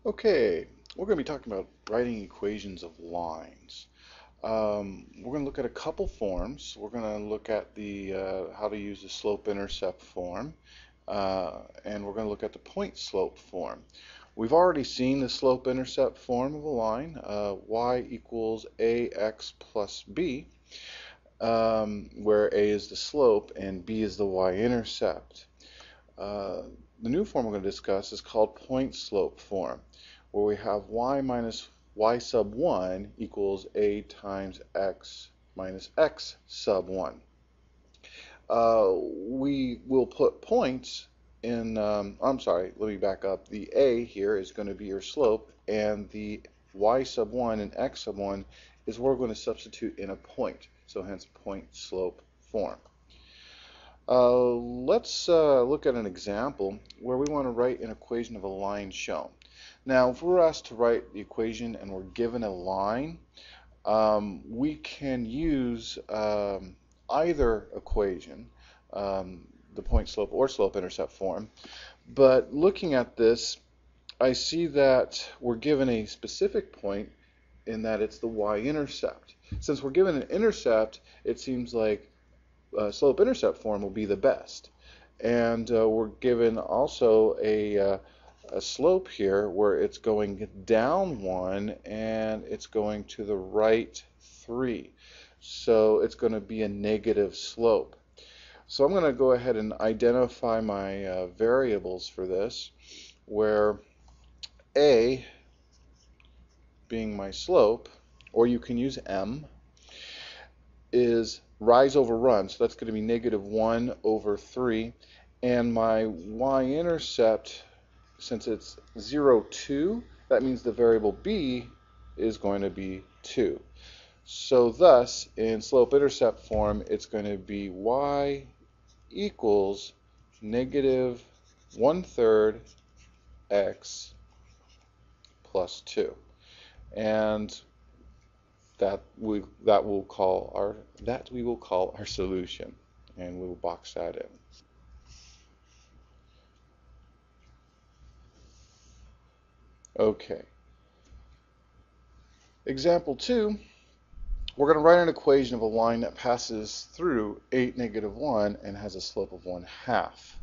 Okay, we're going to be talking about writing equations of lines. We're going to look at a couple forms. We're going to look at the how to use the slope-intercept form, and we're going to look at the point-slope form. We've already seen the slope-intercept form of a line, y equals ax plus b, where a is the slope and b is the y-intercept. The new form we're going to discuss is called point-slope form, where we have y minus y sub 1 equals a times x minus x sub 1. We will put points in, I'm sorry, let me back up. The a here is going to be your slope, and the y sub 1 and x sub 1 is where we're going to substitute in a point, so hence point-slope form. Let's look at an example where we want to write an equation of a line shown. Now, if we're asked to write the equation and we're given a line, we can use either equation, the point slope or slope intercept form. But looking at this, I see that we're given a specific point in that it's the y-intercept. Since we're given an intercept, it seems like slope-intercept form will be the best. And we're given also a slope here where it's going down 1 and it's going to the right 3. So it's going to be a negative slope. So I'm going to go ahead and identify my variables for this, where a being my slope, or you can use m, is rise over run, so that's going to be negative 1 over 3, and my y-intercept, since it's 0, 2, that means the variable b is going to be 2. So thus, in slope-intercept form, it's going to be y equals negative 1/3 x plus 2. And that we will call our solution, and we will box that in. Okay. Example 2, we're going to write an equation of a line that passes through 8, negative 1 and has a slope of 1/2.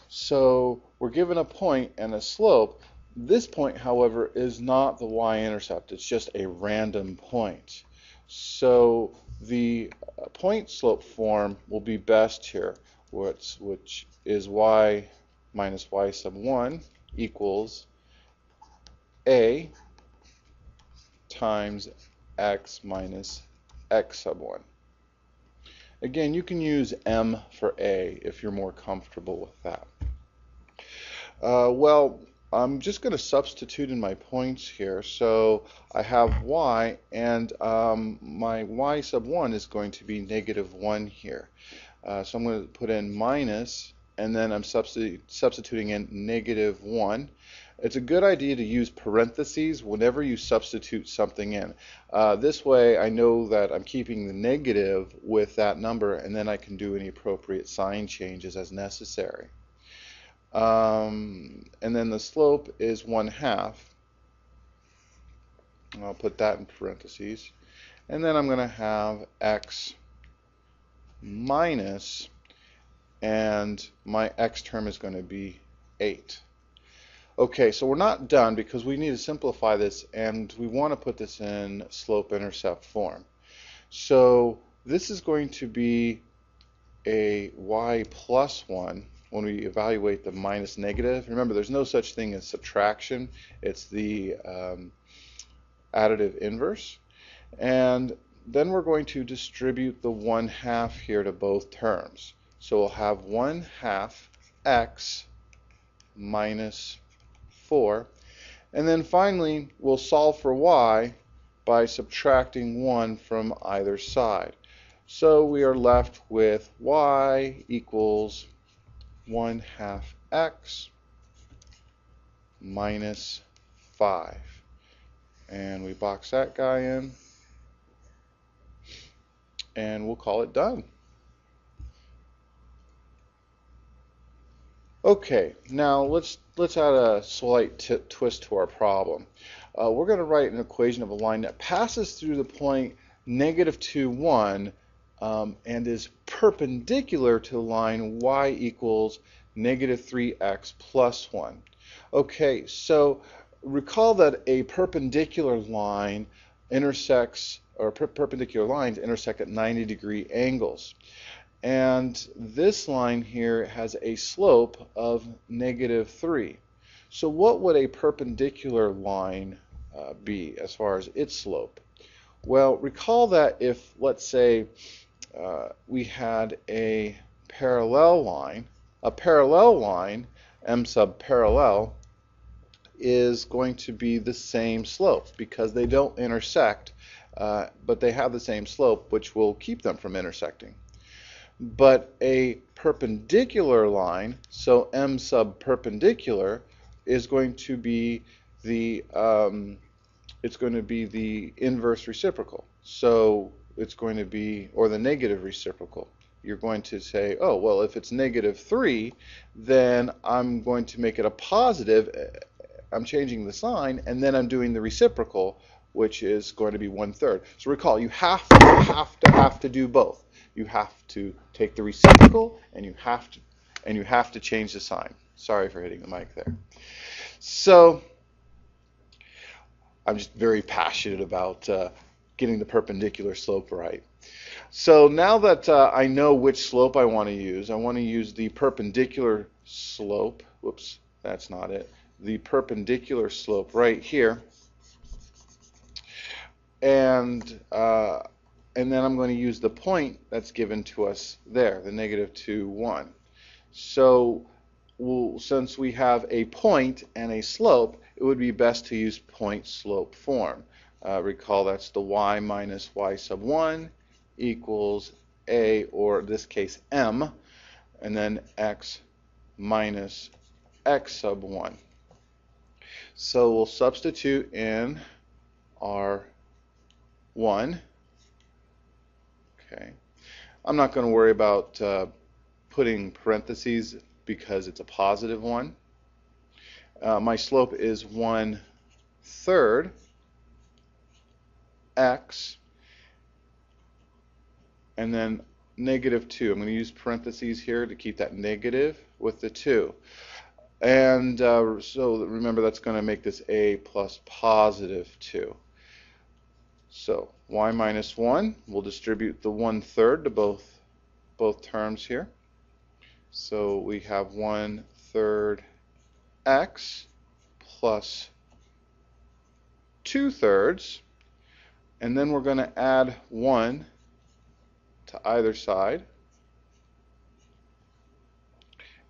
So we're given a point and a slope. This point, however, is not the y-intercept. It's just a random point. So the point-slope form will be best here, which is y minus y sub 1 equals a times x minus x sub 1. Again, you can use m for a if you're more comfortable with that. Well, I'm just going to substitute in my points here. So I have y, and my y sub 1 is going to be negative 1 here. So I'm going to put in minus, and then I'm substituting in negative 1. It's a good idea to use parentheses whenever you substitute something in. This way I know that I'm keeping the negative with that number, and then I can do any appropriate sign changes as necessary. And then the slope is 1/2. I'll put that in parentheses. And then I'm going to have x minus, and my x term is going to be 8. Okay, so we're not done because we need to simplify this, and we want to put this in slope-intercept form. So this is going to be a y plus 1 when we evaluate the minus negative. Remember, there's no such thing as subtraction. It's the additive inverse. And then we're going to distribute the 1/2 here to both terms. So we'll have 1/2 x minus 4. And then finally, we'll solve for y by subtracting 1 from either side. So we are left with y equals 1/2 x minus 5. And we box that guy in, and we'll call it done. Okay, now let's add a slight twist to our problem. We're going to write an equation of a line that passes through the point -2, 1 and is perpendicular to the line y equals -3x plus 1. Okay, so recall that a perpendicular line intersects, or perpendicular lines intersect at 90-degree angles. And this line here has a slope of -3. So what would a perpendicular line be as far as its slope? Well, recall that if, let's say, we had a parallel line, m sub parallel, is going to be the same slope because they don't intersect, but they have the same slope, which will keep them from intersecting. But a perpendicular line, so m sub perpendicular, is going to be the inverse reciprocal. So it's going to be, or the negative reciprocal. You're going to say, oh, well, if it's -3, then I'm going to make it a positive. I'm changing the sign, and then I'm doing the reciprocal, which is going to be 1/3. So recall, you have to do both. You have to take the reciprocal, and you have to change the sign. Sorry for hitting the mic there. So I'm just very passionate about getting the perpendicular slope right. So now that I know which slope I want to use the perpendicular slope. Whoops, that's not it. The perpendicular slope right here, and then I'm going to use the point that's given to us there, the -2, 1. So since we have a point and a slope, it would be best to use point-slope form. Recall that's the y minus y sub 1 equals a, or in this case m, and then x minus x sub 1. So we'll substitute in our 1. Okay. I'm not going to worry about putting parentheses because it's a positive 1. My slope is 1/3 x, and then -2. I'm going to use parentheses here to keep that negative with the 2. And so remember, that's going to make this a plus +2. So y minus 1, we'll distribute the 1/3 to both terms here. So we have 1/3 x plus 2/3, and then we're going to add 1 to either side,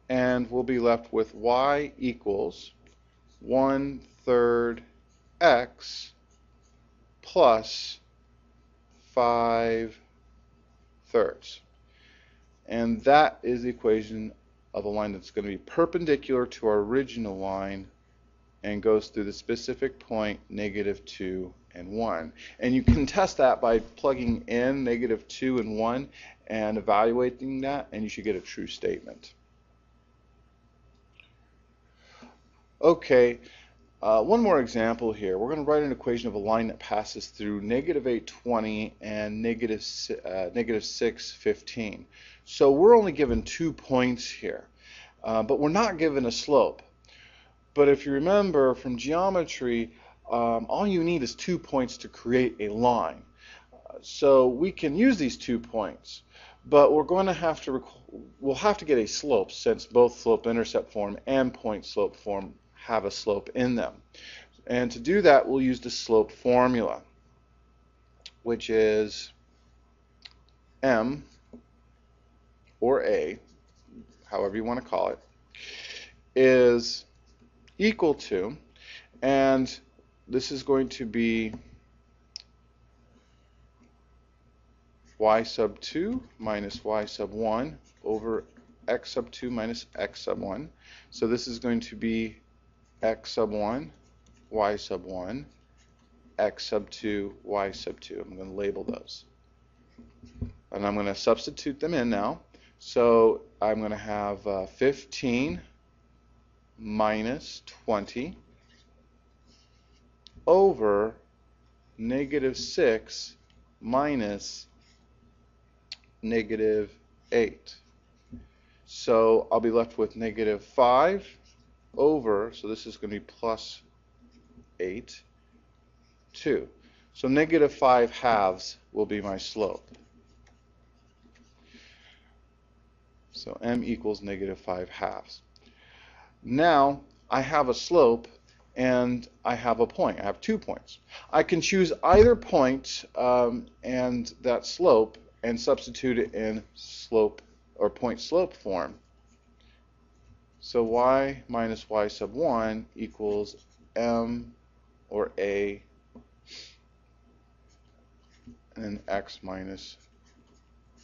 and we'll be left with y equals 1/3 x plus 5/3. And that is the equation of a line that's going to be perpendicular to our original line and goes through the specific point -2 and 1. And you can test that by plugging in -2 and 1 and evaluating that, and you should get a true statement. Okay, one more example here. We're going to write an equation of a line that passes through -820 and -615. So we're only given 2 points here, but we're not given a slope. But if you remember from geometry, all you need is 2 points to create a line. So we can use these 2 points, but we'll have to get a slope, since both slope-intercept form and point-slope form have a slope in them. And to do that, we'll use the slope formula, which is m, or a, however you want to call it, is equal to, and this is going to be y sub 2 minus y sub 1 over x sub 2 minus x sub 1. So this is going to be x sub 1, y sub 1, x sub 2, y sub 2. I'm going to label those. And I'm going to substitute them in now. So I'm going to have 15 minus 20 over negative 6 minus negative 8. So I'll be left with negative 5 over, so this is going to be plus 8, 2. So negative 5 halves will be my slope. So m equals negative 5 halves. Now I have a slope and I have a point. I have 2 points. I can choose either point and that slope and substitute it in slope or point slope form. So y minus y sub 1 equals m or a and then x minus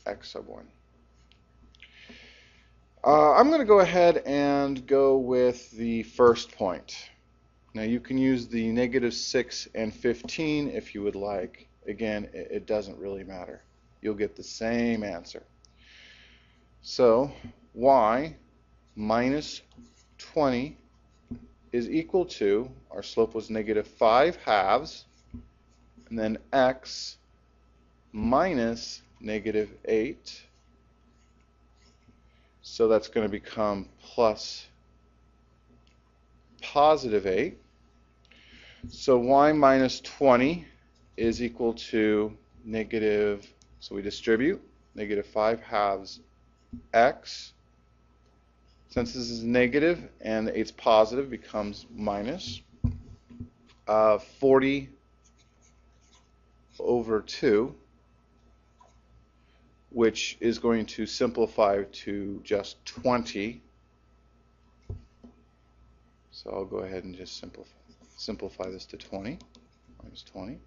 x sub 1. I'm going to go ahead and go with the first point. Now you can use the negative 6 and 15 if you would like. Again, it doesn't really matter. You'll get the same answer. So y minus 20 is equal to, our slope was negative 5 halves, and then x minus negative 8. So that's going to become plus positive 8. So y minus 20 is equal to negative, so we distribute, negative 5 halves x. Since this is negative and the 8's positive, becomes minus 40 over 2, which is going to simplify to just 20. So I'll go ahead and just simplify this to 20, minus 20.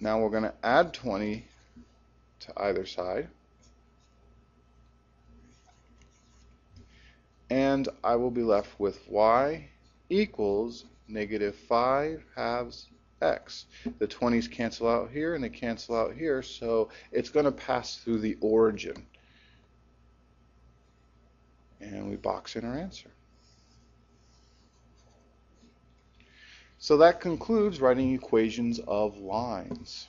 Now we're going to add 20 to either side. And I will be left with y equals negative 5 halves x. The 20s cancel out here and they cancel out here, so it's going to pass through the origin. And we box in our answer. So that concludes writing equations of lines.